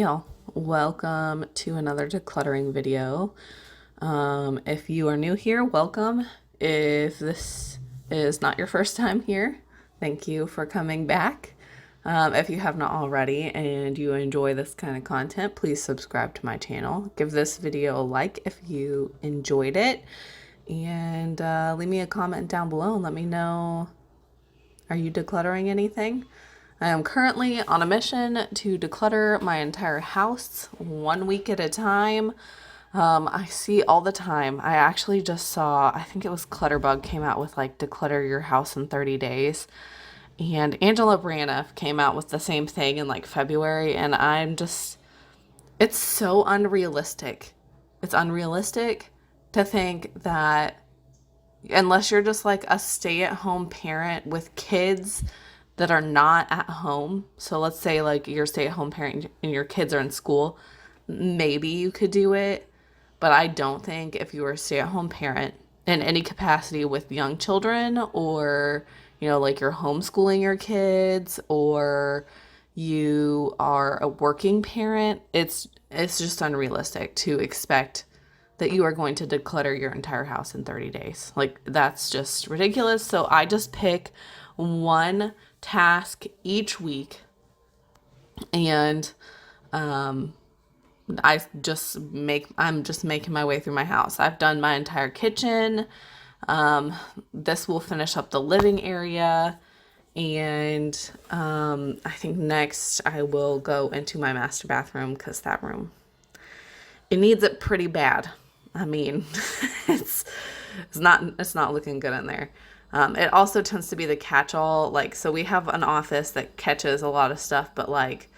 y'all, welcome to another decluttering video. If you are new here, welcome. If this is not your first time here, thank you for coming back. If you have not already and you enjoy this kind of content, please subscribe to my channel. Give this video a like if you enjoyed it, and leave me a comment down below and let me know, are you decluttering anything? I am currently on a mission to declutter my entire house 1 week at a time. I see all the time. I actually just saw, I think it was Clutterbug came out with like declutter your house in 30 days. And Angela Braniff came out with the same thing in like February. And it's so unrealistic. It's unrealistic to think that unless you're just like a stay-at-home parent with kids that are not at home. So let's say like you're a stay-at-home parent and your kids are in school, maybe you could do it. But I don't think if you were a stay-at-home parent in any capacity with young children, or, like you're homeschooling your kids, or you are a working parent, it's just unrealistic to expect that you are going to declutter your entire house in 30 days. Like, that's just ridiculous. So I just pick one task each week, and I'm just making my way through my house. I've done my entire kitchen. This will finish up the living area, and I think next I will go into my master bathroom, because that room, it needs it pretty bad. I mean, it's not looking good in there. It also tends to be the catch-all. Like, so we have an office that catches a lot of stuff, but like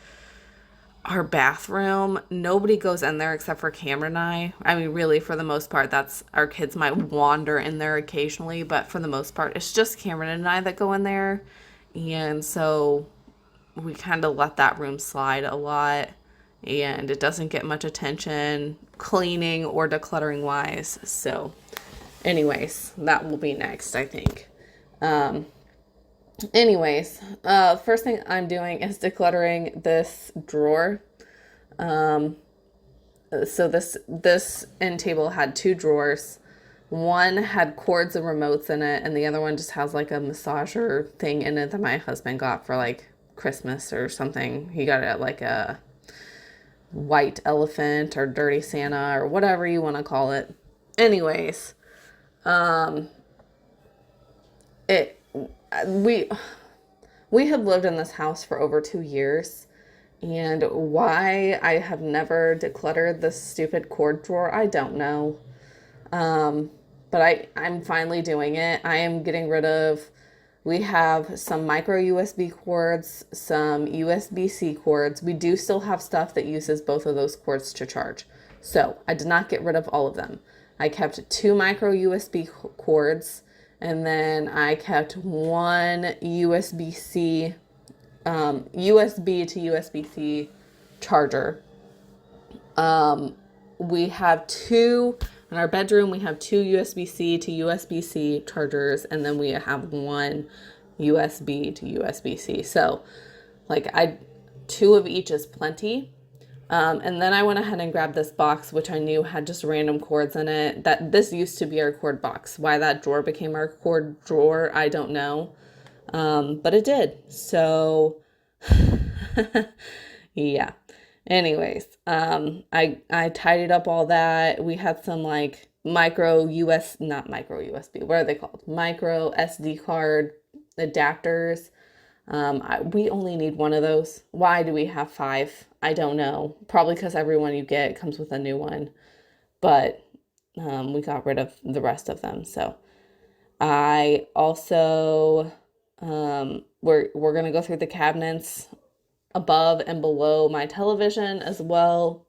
our bathroom, nobody goes in there except for Cameron and I. I mean, really, for the most part, our kids might wander in there occasionally, but for the most part, it's just Cameron and I that go in there. And so we kind of let that room slide a lot, and it doesn't get much attention cleaning or decluttering wise. So anyways, that will be next, I think. First thing I'm doing is decluttering this drawer. So this end table had two drawers. One had cords and remotes in it, and the other one just has like a massager thing in it that my husband got for like Christmas or something. He got it at like a white elephant or dirty Santa or whatever you want to call it. Anyways, it we have lived in this house for over 2 years, and why I have never decluttered this stupid cord drawer, I don't know. But I'm finally doing it. I am getting rid of, we have some micro USB cords, some USB-C cords. We do still have stuff that uses both of those cords to charge. So I did not get rid of all of them. I kept 2 micro USB cords, and then I kept one USB-C, USB to USB-C charger. We have in our bedroom, we have 2 USB-C to USB-C chargers, and then we have one USB to USB-C. So like 2 of each is plenty. And then I went ahead and grabbed this box, which I knew had just random cords in it. This used to be our cord box. Why that drawer became our cord drawer, I don't know. But it did. So yeah. Anyways, I tidied up all that. We had some like not micro USB, what are they called? Micro SD card adapters. We only need one of those. Why do we have 5? I don't know. Probably because every one you get comes with a new one. But we got rid of the rest of them. So I also, we're going to go through the cabinets above and below my television as well.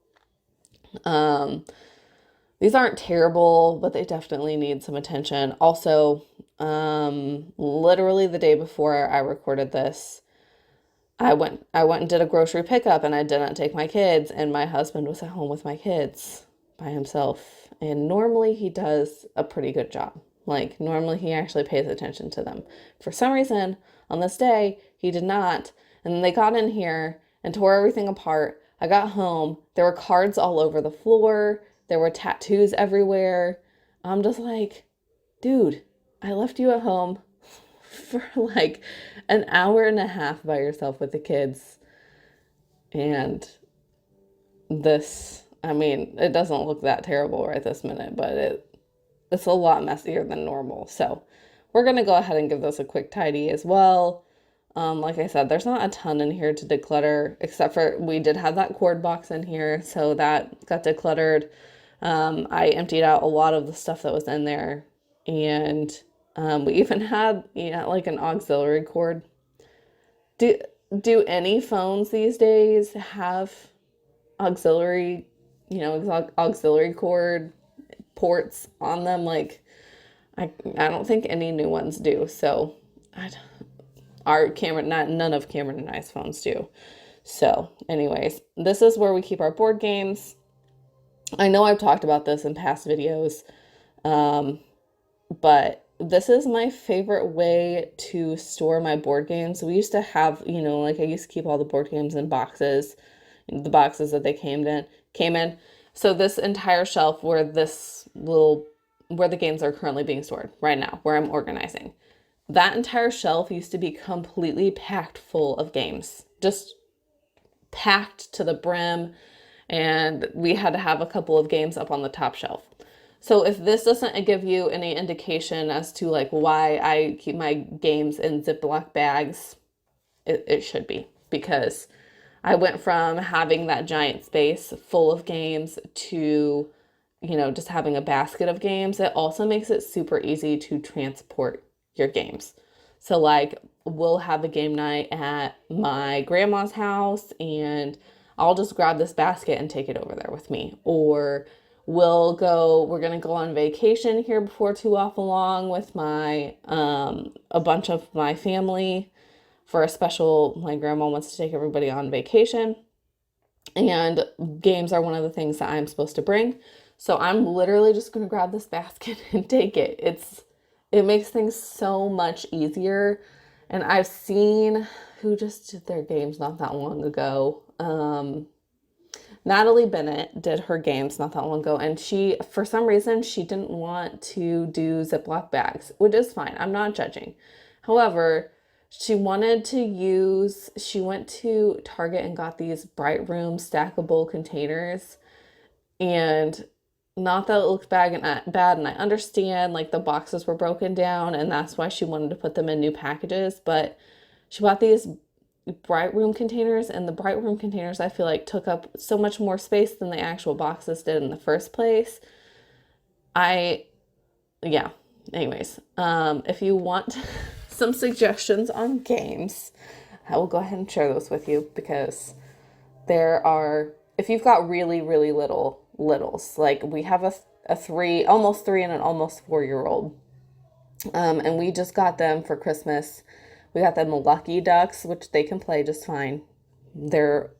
These aren't terrible, but they definitely need some attention. Also, literally the day before I recorded this, I went and did a grocery pickup, and I didn't take my kids, and my husband was at home with my kids by himself. And normally he does a pretty good job. Like, normally he actually pays attention to them. For some reason, on this day, he did not. And they got in here and tore everything apart. I got home, there were cards all over the floor, there were tattoos everywhere. I'm just like, dude, I left you at home for like an hour and a half by yourself with the kids. And this, I mean, it doesn't look that terrible right this minute, but it's a lot messier than normal. So we're going to go ahead and give this a quick tidy as well. Like I said, there's not a ton in here to declutter, except for we did have that cord box in here, so that got decluttered. I emptied out a lot of the stuff that was in there, and we even had, like an auxiliary cord. Do any phones these days have auxiliary, auxiliary cord ports on them? Like, I don't think any new ones do. So none of Cameron and I's phones do. So anyways, this is where we keep our board games. I know I've talked about this in past videos, but this is my favorite way to store my board games. We used to have, like I used to keep all the board games in boxes, the boxes that they came in. So this entire shelf where the games are currently being stored right now, where I'm organizing, that entire shelf used to be completely packed full of games, just packed to the brim. And we had to have a couple of games up on the top shelf. So if this doesn't give you any indication as to like why I keep my games in Ziploc bags, it should be, because I went from having that giant space full of games to, just having a basket of games. It also makes it super easy to transport your games. So like we'll have a game night at my grandma's house and I'll just grab this basket and take it over there with me. Or we're going to go on vacation here before too long with a bunch of my family for my grandma wants to take everybody on vacation. And games are one of the things that I'm supposed to bring. So I'm literally just going to grab this basket and take it. It makes things so much easier. And I've seen who just did their games not that long ago. Natalie Bennett did her games not that long ago, and for some reason, she didn't want to do Ziploc bags, which is fine. I'm not judging. However, she went to Target and got these Bright Room stackable containers, and not that it looked bad, and I understand like the boxes were broken down, and that's why she wanted to put them in new packages, but she bought these Bright Room containers, and the Bright Room containers I feel like took up so much more space than the actual boxes did in the first place. Anyways, if you want some suggestions on games, I will go ahead and share those with you, because if you've got really, really littles, like we have a almost 3 and an almost 4-year-old, and we just got them for Christmas. We got them Lucky Ducks, which they can play just fine. They're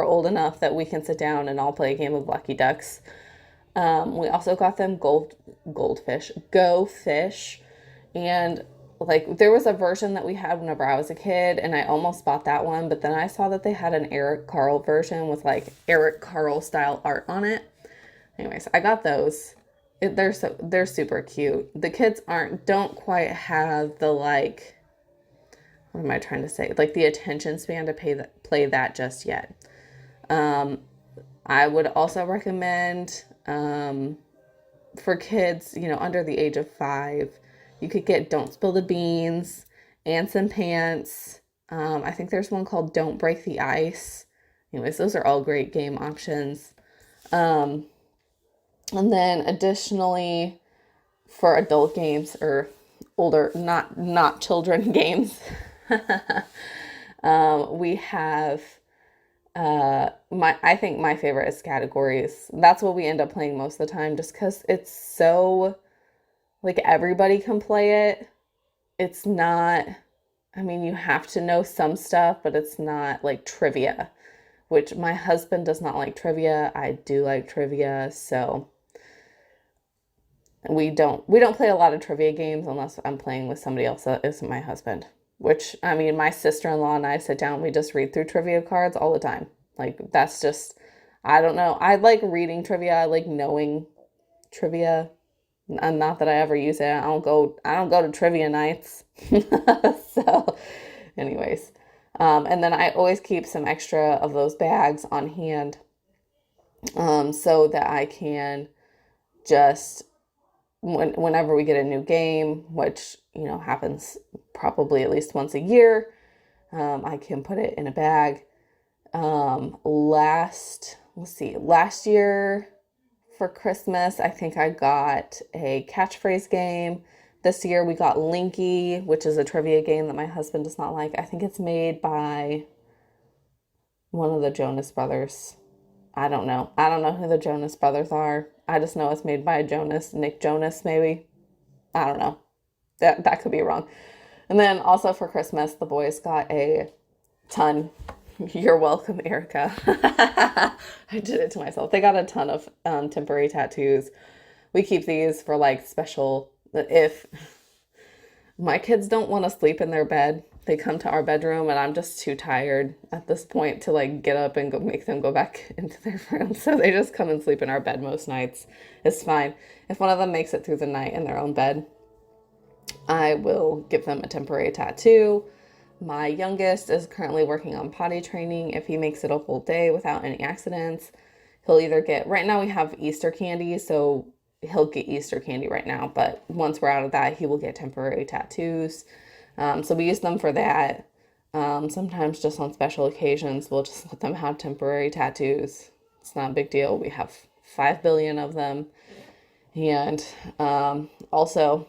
old enough that we can sit down and I'll play a game of Lucky Ducks. We also got them Go Fish. And like there was a version that we had whenever I was a kid, and I almost bought that one, but then I saw that they had an Eric Carle version with like Eric Carle style art on it. Anyways, I got those. They're super cute. The kids don't quite have the like, what am I trying to say? Like the attention span to play that just yet. I would also recommend for kids, under the age of 5, you could get Don't Spill the Beans, Ants and Pants. I think there's one called Don't Break the Ice. Anyways, those are all great game options. And then additionally, for adult games or older, not children games, we have I think my favorite is Categories. That's what we end up playing most of the time, just because it's so like everybody can play it. It's not, you have to know some stuff, but it's not like trivia, which my husband does not like trivia. I do like trivia, so we don't play a lot of trivia games unless I'm playing with somebody else that isn't my husband. Which, my sister-in-law and I sit down, we just read through trivia cards all the time. Like, that's just, I don't know. I like reading trivia. I like knowing trivia. And not that I ever use it. I don't go to trivia nights. So, anyways. And then I always keep some extra of those bags on hand, so that I can just, whenever we get a new game, which, happens probably at least once a year, I can put it in a bag. Last year for Christmas, I think I got a catchphrase game. This year we got Linky, which is a trivia game that my husband does not like. I think it's made by one of the Jonas Brothers. I don't know. I don't know who the Jonas Brothers are. I just know it's made by Nick Jonas, maybe. I don't know. That could be wrong. And then also for Christmas, the boys got a ton. You're welcome, Erica. I did it to myself. They got a ton of temporary tattoos. We keep these for like special, if my kids don't want to sleep in their bed, they come to our bedroom and I'm just too tired at this point to like get up and go make them go back into their room. So they just come and sleep in our bed most nights. It's fine. If one of them makes it through the night in their own bed, I will give them a temporary tattoo. My youngest is currently working on potty training. If he makes it a whole day without any accidents, he'll either get, right now we have Easter candy, so he'll get Easter candy right now, but once we're out of that, he will get temporary tattoos. So we use them for that. Sometimes just on special occasions, we'll just let them have temporary tattoos. It's not a big deal. We have 5 billion of them. And also,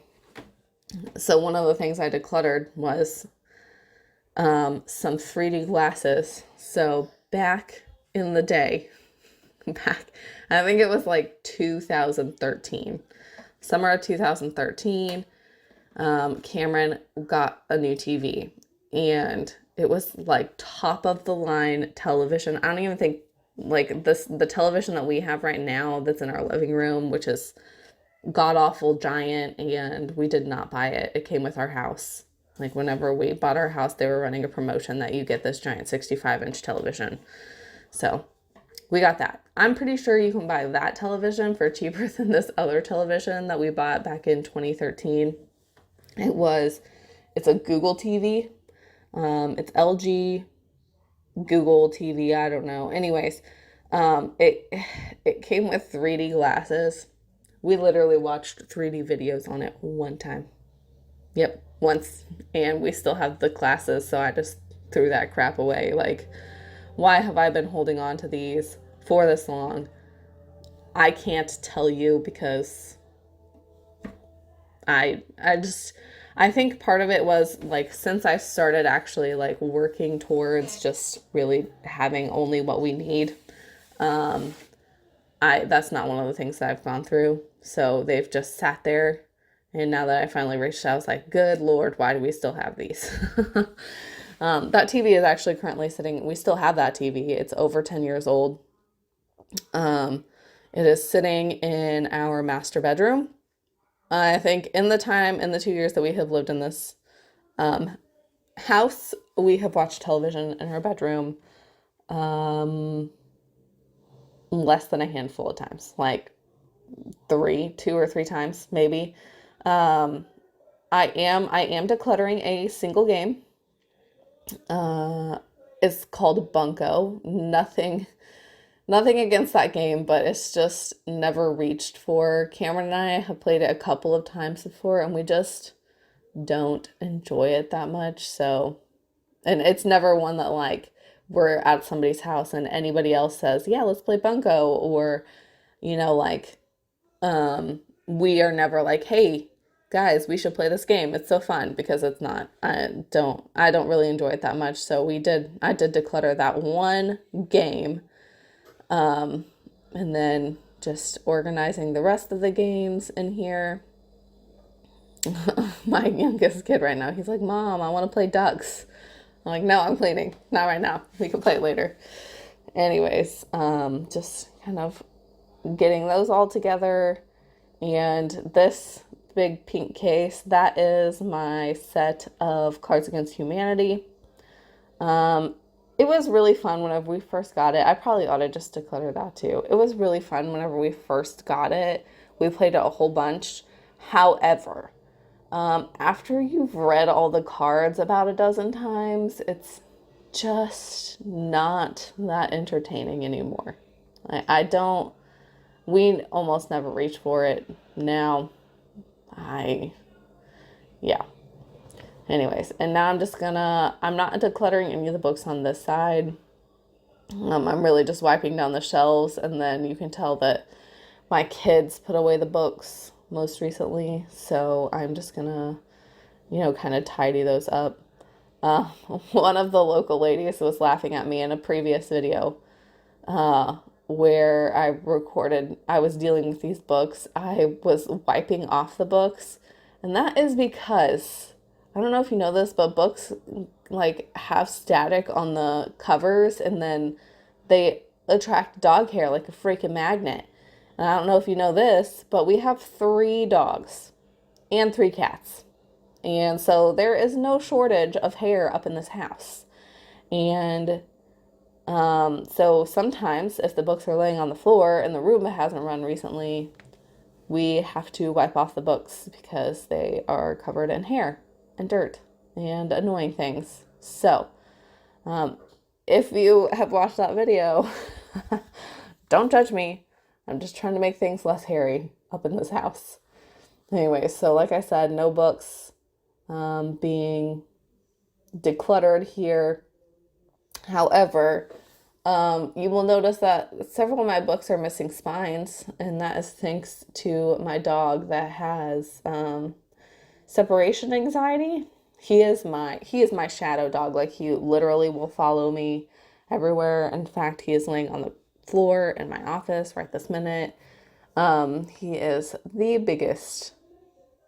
so one of the things I decluttered was some 3D glasses. So back in the day, I think it was like 2013, summer of 2013, Cameron got a new TV, and it was like top of the line television. I don't even think like the television that we have right now that's in our living room, which is god awful giant, and we did not buy it. It came with our house. Like whenever we bought our house, they were running a promotion that you get this giant 65-inch television. So we got that. I'm pretty sure you can buy that television for cheaper than this other television that we bought back in 2013. It's a Google TV. It's LG Google TV. I don't know. Anyways, it came with 3D glasses. We literally watched 3D videos on it one time. Yep, once. And we still have the glasses, so I just threw that crap away. Like, why have I been holding on to these for this long? I can't tell you, because I think part of it was like, since I started actually like working towards just really having only what we need, that's not one of the things that I've gone through. So they've just sat there, and now that I finally reached out, I was like, good Lord, why do we still have these? That TV is actually currently sitting, we still have that TV. It's over 10 years old. It is sitting in our master bedroom. I think in the 2 years that we have lived in this house, we have watched television in our bedroom less than a handful of times, like 2 or 3 times maybe. I am decluttering a single game. It's called Bunko. Nothing against that game, but it's just never reached for. Cameron and I have played it a couple of times before, and we just don't enjoy it that much. So, and it's never one that like we're at somebody's house and anybody else says, yeah, let's play Bunko, or, like, we are never like, hey, guys, we should play this game. It's so fun, because it's not. I don't really enjoy it that much. So I did declutter that one game. And then just organizing the rest of the games in here. My youngest kid right now, he's like, Mom, I want to play ducks. I'm like, no, I'm cleaning. Not right now. We can play it later. Anyways, just kind of getting those all together. And this big pink case, that is my set of Cards Against Humanity. it was really fun whenever we first got it. I probably ought to just declutter that too. It was really fun whenever we first got it. We played it a whole bunch. However, after you've read all the cards about a dozen times, it's just not that entertaining anymore. I don't, we almost never reach for it now. Yeah. Anyways, and now I'm not decluttering any of the books on this side. I'm really just wiping down the shelves, and then you can tell that my kids put away the books most recently, so I'm just gonna, kind of tidy those up. Uh, One of the local ladies was laughing at me in a previous video where I was dealing with these books. I was wiping off the books, and that is because, I don't know if you know this, but books like have static on the covers, and then they attract dog hair like a freaking magnet. And I don't know if you know this, but we have 3 dogs and 3 cats. And so there is no shortage of hair up in this house. And so sometimes if the books are laying on the floor and the room hasn't run recently, we have to wipe off the books because they are covered in hair and dirt and annoying things. So, if you have watched that video, don't judge me. I'm just trying to make things less hairy up in this house. Anyway, so like I said, no books being decluttered here. However, you will notice that several of my books are missing spines, and that is thanks to my dog that has separation anxiety. He is my shadow dog. Like, he literally will follow me everywhere. In fact, he is laying on the floor in my office right this minute. He is the biggest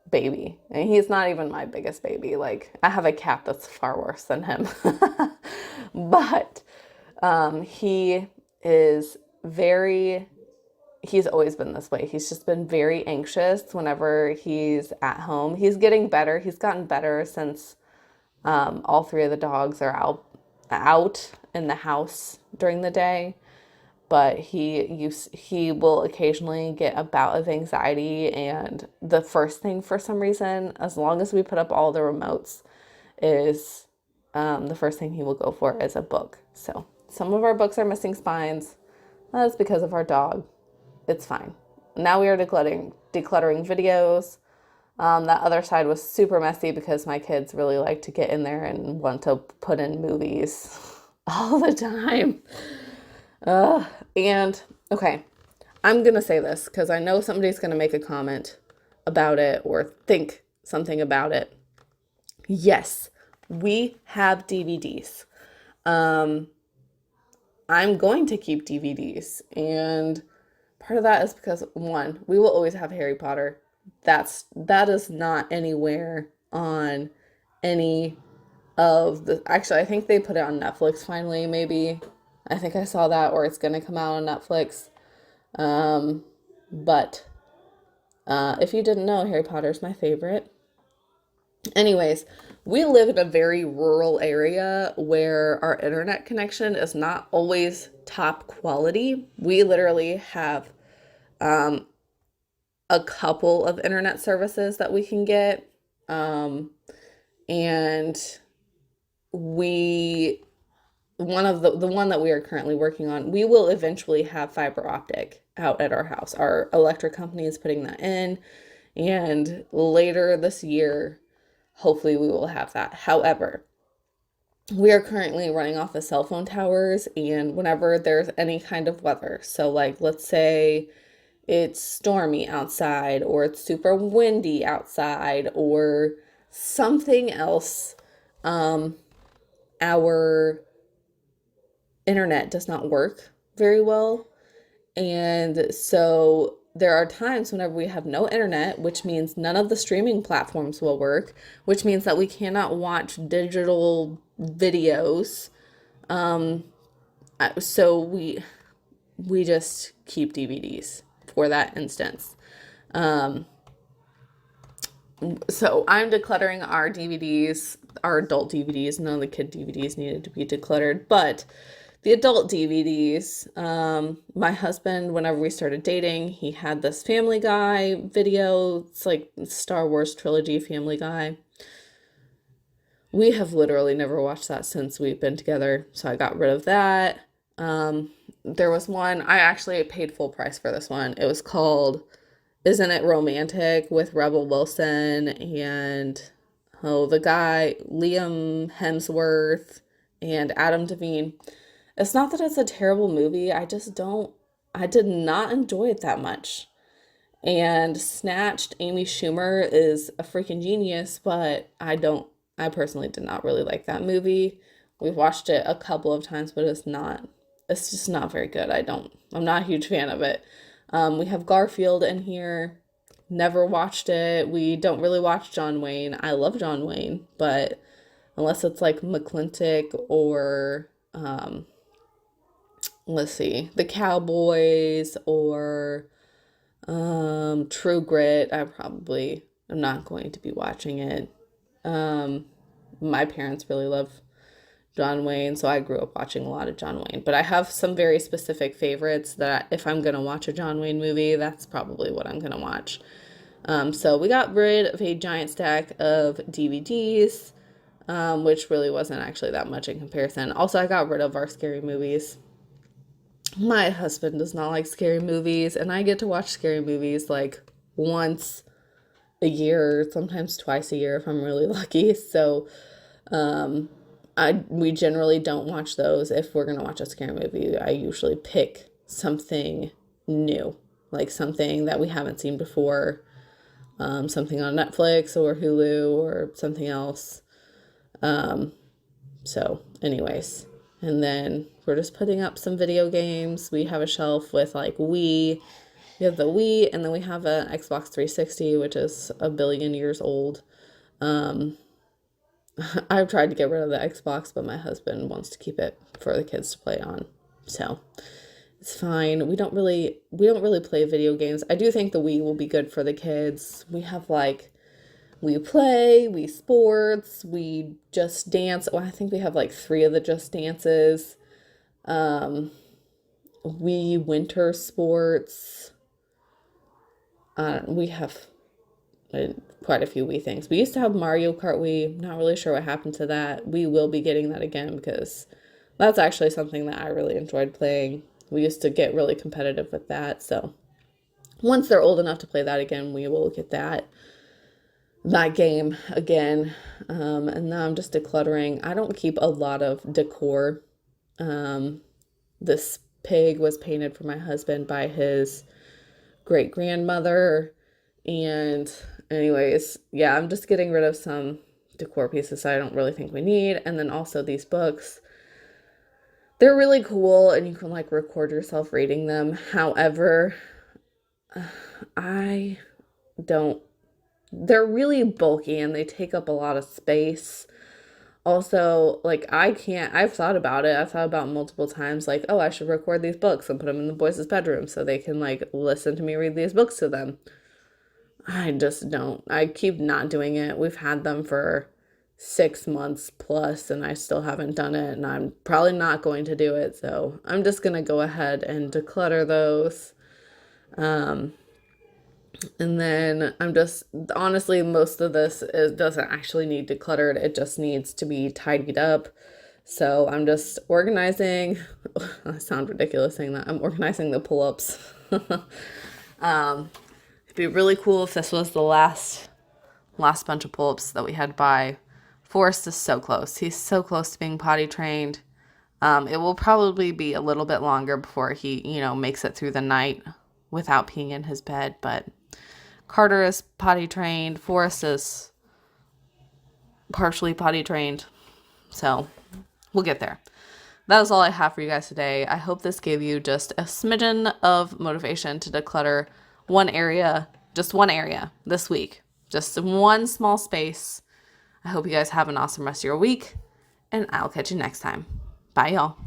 baby, and he's not even my biggest baby. Like, I have a cat that's far worse than him. But he is he's always been this way. He's just been very anxious whenever he's at home. He's getting better. He's gotten better since all 3 of the dogs are out in the house during the day. But he will occasionally get a bout of anxiety, and the first thing, for some reason, as long as we put up all the remotes, is the first thing he will go for is a book. So some of our books are missing spines. That's because of our dog. It's fine. Now we are decluttering videos. That other side was super messy because my kids really like to get in there and want to put in movies all the time. And okay, I'm gonna say this because I know somebody's gonna make a comment about it or think something about it. Yes, we have DVDs. I'm going to keep DVDs, and part of that is because, one, we will always have Harry Potter. That is not anywhere on any of the, actually, I think they put it on Netflix finally, maybe. I think I saw that, or it's gonna come out on Netflix. But if you didn't know, Harry Potter is my favorite. Anyways, we live in a very rural area where our internet connection is not always top quality. We literally have a couple of internet services that we can get. And the one that we are currently working on, we will eventually have fiber optic out at our house. Our electric company is putting that in, and later this year, hopefully we will have that. However, we are currently running off the cell phone towers, and whenever there's any kind of weather, so like, let's say it's stormy outside, or it's super windy outside, or something else, our internet does not work very well. And so there are times whenever we have no internet, which means none of the streaming platforms will work, which means that we cannot watch digital videos. So we just keep DVDs for that instance. So I'm decluttering our DVDs, our adult DVDs. None of the kid DVDs needed to be decluttered, but the adult DVDs, my husband, whenever we started dating, he had this Family Guy video. It's like Star Wars trilogy Family Guy. We have literally never watched that since we've been together, so I got rid of that. There was one, I actually paid full price for this one. It was called Isn't It Romantic with Rebel Wilson and the guy Liam Hemsworth and Adam Devine. It's not that it's a terrible movie. I did not enjoy it that much. And Snatched, Amy Schumer is a freaking genius, but I personally did not really like that movie. We've watched it a couple of times, but it's just not very good. I'm not a huge fan of it. We have Garfield in here. Never watched it. We don't really watch John Wayne. I love John Wayne, but unless it's like McClintock or, let's see, The Cowboys or True Grit, I probably am not going to be watching it. My parents really love John Wayne, so I grew up watching a lot of John Wayne. But I have some very specific favorites that if I'm going to watch a John Wayne movie, that's probably what I'm going to watch. So we got rid of a giant stack of DVDs, which really wasn't actually that much in comparison. Also, I got rid of our scary movies. My husband does not like scary movies, and I get to watch scary movies like once a year, sometimes twice a year if I'm really lucky. So, we generally don't watch those. If we're going to watch a scary movie, I usually pick something new, like something that we haven't seen before, something on Netflix or Hulu or something else. So anyways, and then we're just putting up some video games. We have a shelf with like we have the Wii, and then we have an Xbox 360, which is a billion years old. I've tried to get rid of the Xbox, but my husband wants to keep it for the kids to play on. So it's fine. We don't really play video games. I do think the Wii will be good for the kids. We have like We Play, We Sports, We Just Dance. Well, I think we have like 3 of the Just Dances. We Winter Sports. We have quite a few Wii things. We used to have Mario Kart Wii. Not really sure what happened to that. We will be getting that again because that's actually something that I really enjoyed playing. We used to get really competitive with that. So once they're old enough to play that again, we will get that game again. And now I'm just decluttering. I don't keep a lot of decor. This pig was painted for my husband by his great-grandmother. And anyways, yeah, I'm just getting rid of some decor pieces I don't really think we need. And then also these books. They're really cool and you can like record yourself reading them. However, they're really bulky and they take up a lot of space. Also, like I've thought about it. I've thought about multiple times like, oh, I should record these books and put them in the boys' bedroom so they can like listen to me read these books to them. I just don't. I keep not doing it. We've had them for 6 months plus and I still haven't done it, and I'm probably not going to do it. So I'm just going to go ahead and declutter those. And then honestly, most of this doesn't actually need decluttered. It just needs to be tidied up. So I'm just organizing. I sound ridiculous saying that. I'm organizing the pull-ups. It'd be really cool if this was the last bunch of pull-ups that we had by. Forrest is so close. He's so close to being potty trained. It will probably be a little bit longer before he, makes it through the night without peeing in his bed. But Carter is potty trained. Forrest is partially potty trained. So we'll get there. That was all I have for you guys today. I hope this gave you just a smidgen of motivation to declutter one area this week. Just one small space. I hope you guys have an awesome rest of your week, and I'll catch you next time. Bye, y'all.